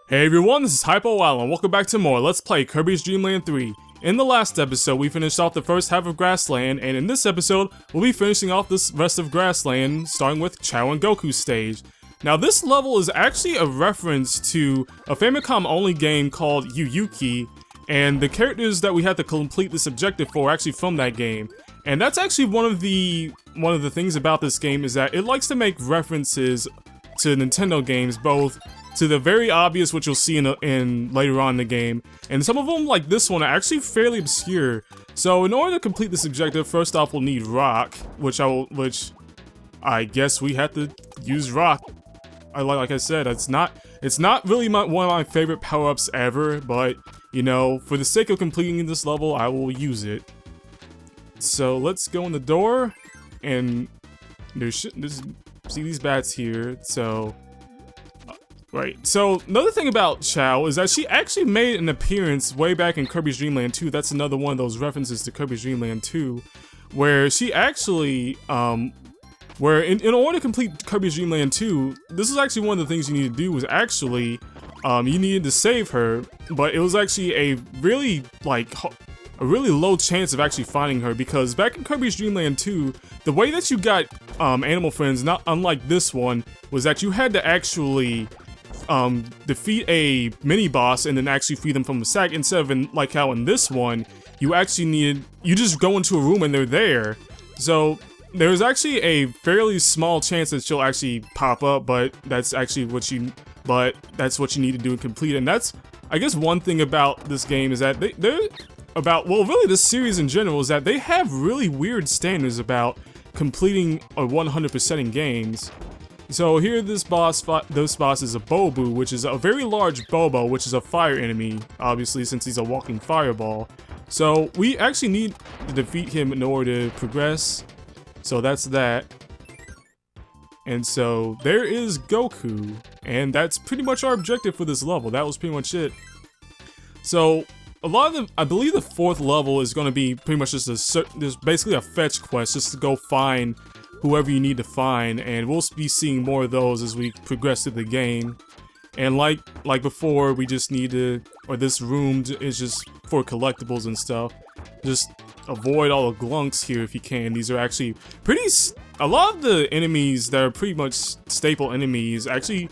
Hey everyone, this is Hypo Allen. Welcome back to more Let's Play Kirby's Dreamland 3. In the last episode, we finished off the first half of Grassland, and in this episode, we'll be finishing off this rest of Grassland, starting with Chao and Goku's stage. Now, this level is actually a reference to a Famicom-only game called Yuyuki, and the characters that we had to complete this objective for are actually from that game. And that's actually one of the things about this game is that it likes to make references to Nintendo games, both to the very obvious, which you'll see in later on in the game, and some of them, like this one, are actually fairly obscure. So in order to complete this objective, first off we'll need rock, which I guess we have to use rock. Like I said, it's not really one of my favorite power-ups ever, but you know, for the sake of completing this level, I will use it. So let's go in the door, and see these bats here. So right, so another thing about Chao is that she actually made an appearance way back in Kirby's Dreamland 2. That's another one of those references to Kirby's Dreamland 2, where she actually, where in order to complete Kirby's Dreamland 2, this is actually one of the things you need to do was actually, you needed to save her, but it was actually a really low chance of actually finding her, because back in Kirby's Dreamland 2, the way that you got animal friends, not unlike this one, was that you had to actually defeat a mini boss and then actually free them from the sack, instead of like how in this one you just go into a room and they're there. So there's actually a fairly small chance that she'll actually pop up, but that's what you need to do and complete. And that's, I guess, one thing about this game is that really this series in general, is that they have really weird standards about completing a 100% in games. So here this boss is a Bobu, which is a very large Bobo, which is a fire enemy, obviously, since he's a walking fireball. So we actually need to defeat him in order to progress. So that's that. And so there is Goku, and that's pretty much our objective for this level. That was pretty much it. So I believe the fourth level is going to be pretty much just basically a fetch quest, just to go find whoever you need to find, and we'll be seeing more of those as we progress through the game. And like before, we just need to, or this room is just for collectibles and stuff. Just avoid all the glunks here if you can. These are actually a lot of the enemies that are pretty much staple enemies, actually,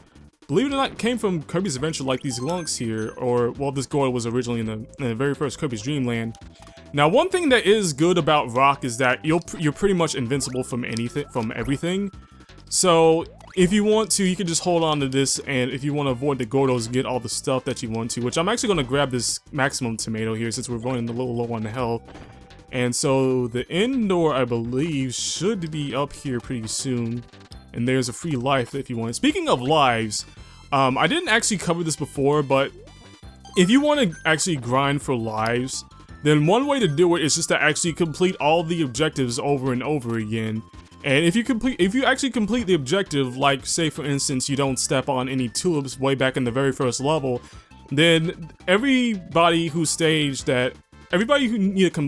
believe it or not, came from Kirby's Adventure, like these glunks here, or, well, this Gordon was originally in the very first Kirby's Dreamland. Now, one thing that is good about rock is that you're pretty much invincible from everything. So if you want to, you can just hold on to this, and if you want to avoid the Gordos and get all the stuff that you want to, which I'm actually going to grab this maximum tomato here since we're running a little low on the health. And so the end door, I believe, should be up here pretty soon. And there's a free life if you want. Speaking of lives, I didn't actually cover this before, but if you want to actually grind for lives, then one way to do it is just to actually complete all the objectives over and over again. And if you actually complete the objective, like say for instance you don't step on any tulips way back in the very first level, then everybody who need to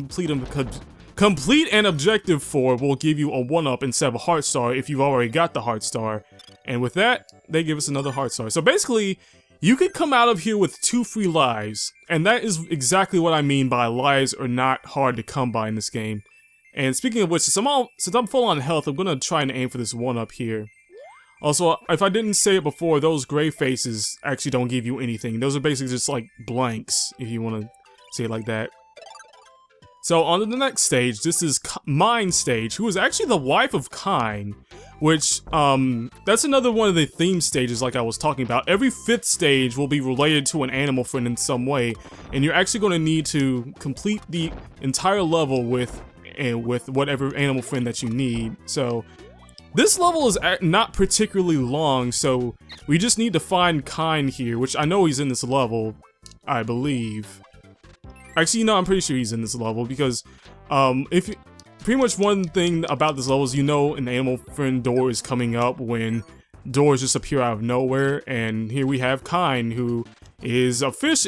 complete an objective for will give you a 1-up instead of a heart star if you've already got the heart star. And with that, they give us another heart star. So basically, you could come out of here with 2 free lives, and that is exactly what I mean by lives are not hard to come by in this game. And speaking of which, since I'm full on health, I'm gonna try and aim for this 1-up here. Also, if I didn't say it before, those gray faces actually don't give you anything. Those are basically just like blanks, if you want to say it like that. So on to the next stage, this is Mine stage, who is actually the wife of Kine, which, that's another one of the theme stages like I was talking about. Every 5th stage will be related to an animal friend in some way, and you're actually going to need to complete the entire level with whatever animal friend that you need. So this level is not particularly long, so we just need to find Kine here, which I know he's in this level, I believe. Actually, no, I'm pretty sure he's in this level, because pretty much one thing about this level is, you know, an animal friend door is coming up when doors just appear out of nowhere, and here we have Kine, who is our fish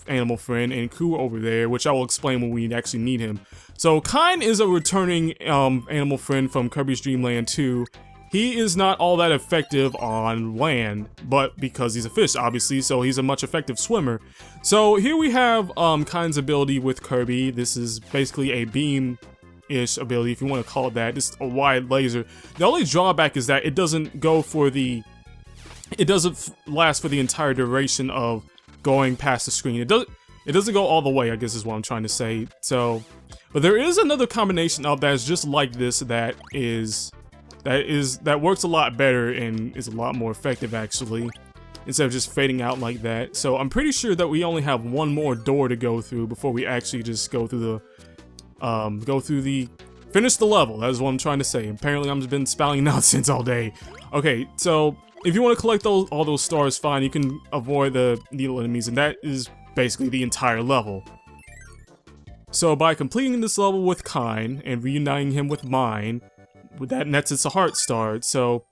animal friend, and Ku over there, which I will explain when we actually need him. So Kine is a returning animal friend from Kirby's Dreamland 2, he is not all that effective on land, but because he's a fish, obviously, so he's a much effective swimmer. So here we have Kind's ability with Kirby. This is basically a beam-ish ability, if you want to call it that, just a wide laser. The only drawback is that it doesn't go for the... It doesn't last for the entire duration of going past the screen. It doesn't go all the way, I guess is what I'm trying to say. So, but there is another combination of that's just like this that works a lot better and is a lot more effective actually, instead of just fading out like that. So I'm pretty sure that we only have one more door to go through before we actually just go through the finish the level. That's what I'm trying to say. Apparently I've been spouting nonsense all day. Okay, so if you want to collect all those stars, fine, you can avoid the needle enemies, and that is basically the entire level. So by completing this level with Kind and reuniting him with mine, that nets us a heart star. So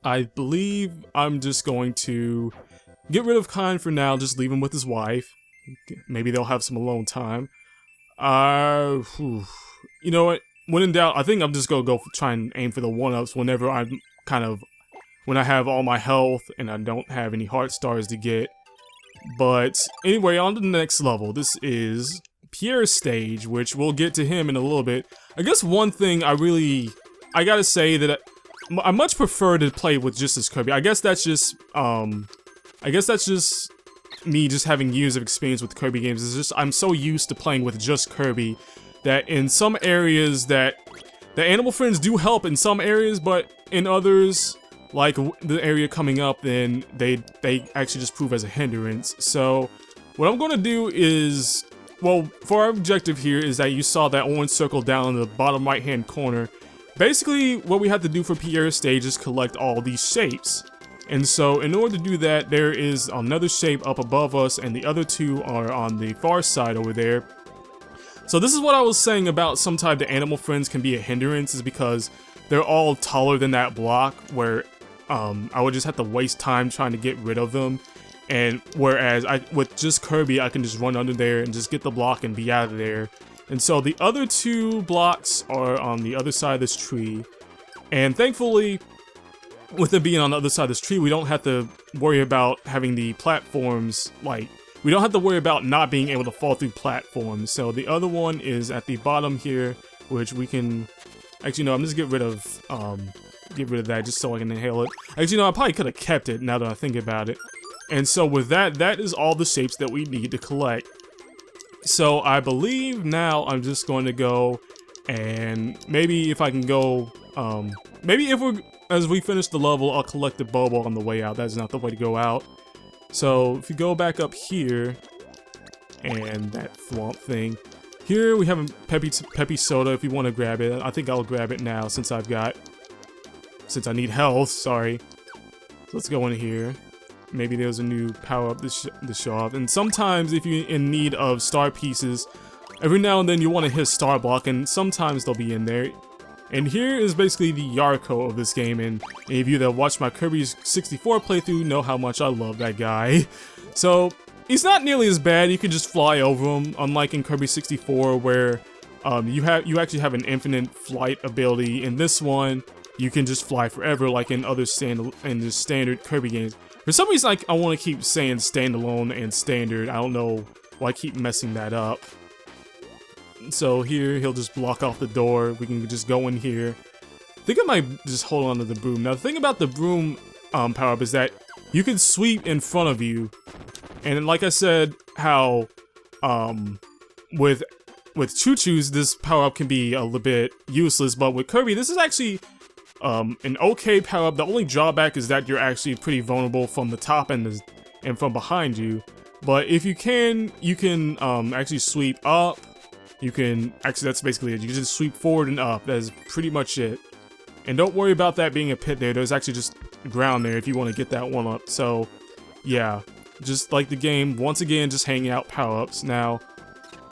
I believe I'm just going to get rid of Kind for now, just leave him with his wife. Maybe they'll have some alone time. You know what? When in doubt, I think I'm just gonna try and aim for the 1-ups whenever when I have all my health and I don't have any heart stars to get. But anyway, on to the next level. This is Pierre's stage, which we'll get to him in a little bit. I guess one thing I gotta say that I much prefer to play with just as Kirby. I guess that's just me just having years of experience with Kirby games. It's just I'm so used to playing with just Kirby that in some areas that the animal friends do help in some areas, but in others, like the area coming up, then they actually just prove as a hindrance. So what I'm gonna do is, well, for our objective here is that you saw that orange circle down in the bottom right hand corner. Basically, what we have to do for Pierre's stage is collect all these shapes. And so, in order to do that, there is another shape up above us, and the other two are on the far side over there. So this is what I was saying about sometimes the animal friends can be a hindrance, is because they're all taller than that block, where I would just have to waste time trying to get rid of them. And whereas with just Kirby, I can just run under there and just get the block and be out of there. And so the other two blocks are on the other side of this tree. And thankfully, with it being on the other side of this tree, we don't have to worry about having the platforms, like, we don't have to worry about not being able to fall through platforms. So the other one is at the bottom here, which we can, actually no, I'm just get rid of that just so I can inhale it. Actually no, I probably could have kept it now that I think about it. And so with that, that is all the shapes that we need to collect. So I believe now I'm just going to go, and maybe if I can go, maybe as we finish the level, I'll collect the Bobo on the way out. That's not the way to go out. So if you go back up here, and that thwomp thing, here we have a Peppy Soda if you want to grab it. I think I'll grab it now since I need health, sorry. So let's go in here. Maybe there's a new power-up to show off. And sometimes if you're in need of star pieces, every now and then you want to hit star block, and sometimes they'll be in there. And here is basically the Yarko of this game, and any of you that watched my Kirby's 64 playthrough know how much I love that guy. So, he's not nearly as bad, you can just fly over him, unlike in Kirby 64 where you actually have an infinite flight ability. In this one, you can just fly forever like in other standard Kirby games. For some reason, I want to keep saying standalone and standard. I don't know why I keep messing that up. So here, he'll just block off the door. We can just go in here. I think I might just hold on to the broom. Now, the thing about the broom power-up is that you can sweep in front of you. And like I said, how with Choo-Choo's, this power-up can be a little bit useless. But with Kirby, this is actually an okay power-up. The only drawback is that you're actually pretty vulnerable from the top and from behind you. But if you can actually sweep up. You can, actually that's basically it. You can just sweep forward and up. That is pretty much it. And don't worry about that being a pit there. There's actually just ground there if you want to get that one up. So, yeah. Just like the game, once again, just hanging out power-ups. Now,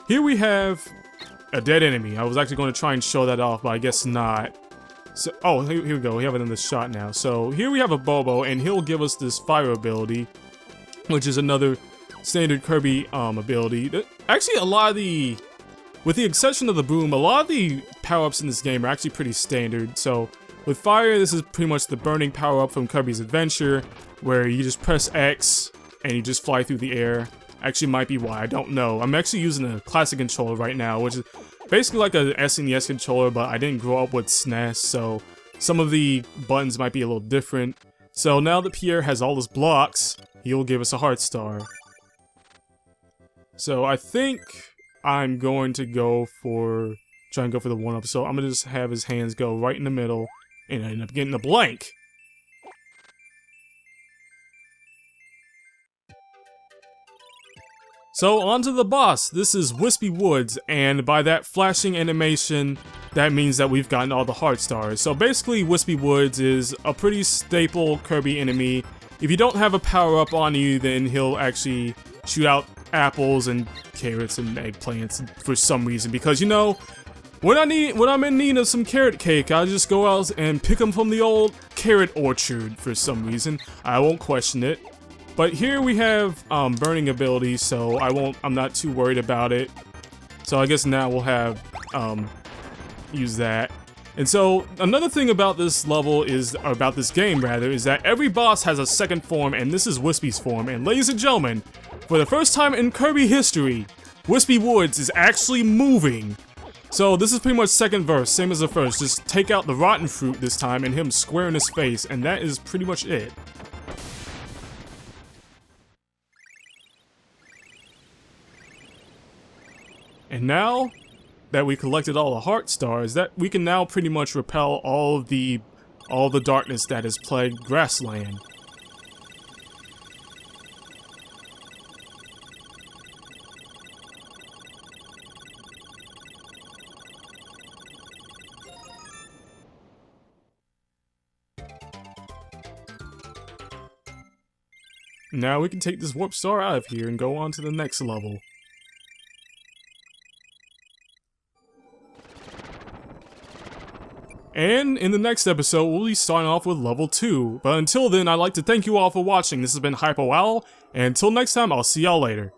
here we have a dead enemy. I was actually going to try and show that off, but I guess not. So, oh, here we go. We have it in the shot now. So, here we have a Bobo, and he'll give us this fire ability, which is another standard Kirby ability. Actually, a lot of the... With the exception of the boom, a lot of the power-ups in this game are actually pretty standard. So, With fire, this is pretty much the burning power-up from Kirby's Adventure, where you just press X and you just fly through the air. Actually, might be Y, I don't know. I'm actually using a classic controller right now, which is basically like a SNES controller, but I didn't grow up with SNES, so some of the buttons might be a little different. So now that Pierre has all his blocks, he'll give us a heart star. So I think I'm going to try and go for the 1-up, so I'm gonna just have his hands go right in the middle, and I end up getting a blank. So on to the boss. This is Wispy Woods, and by that flashing animation, that means that we've gotten all the heart stars. So basically, Wispy Woods is a pretty staple Kirby enemy. If you don't have a power-up on you, then he'll actually shoot out apples and carrots and eggplants for some reason. Because, you know, when I'm in need of some carrot cake, I'll just go out and pick them from the old carrot orchard for some reason. I won't question it. But here we have burning ability, so I'm not too worried about it. So I guess now we'll have use that. And so another thing about this level is, or about this game rather, is that every boss has a second form, and this is Wispy's form. And ladies and gentlemen, for the first time in Kirby history, Wispy Woods is actually moving. So this is pretty much second verse, same as the first. Just take out the rotten fruit this time and him square in his face, and that is pretty much it. And now that we collected all the heart stars, that we can now pretty much repel all the darkness that has plagued Grassland. Now we can take this warp star out of here and go on to the next level. And in the next episode, we'll be starting off with level 2. But until then, I'd like to thank you all for watching. This has been Hypo Owl, and until next time, I'll see y'all later.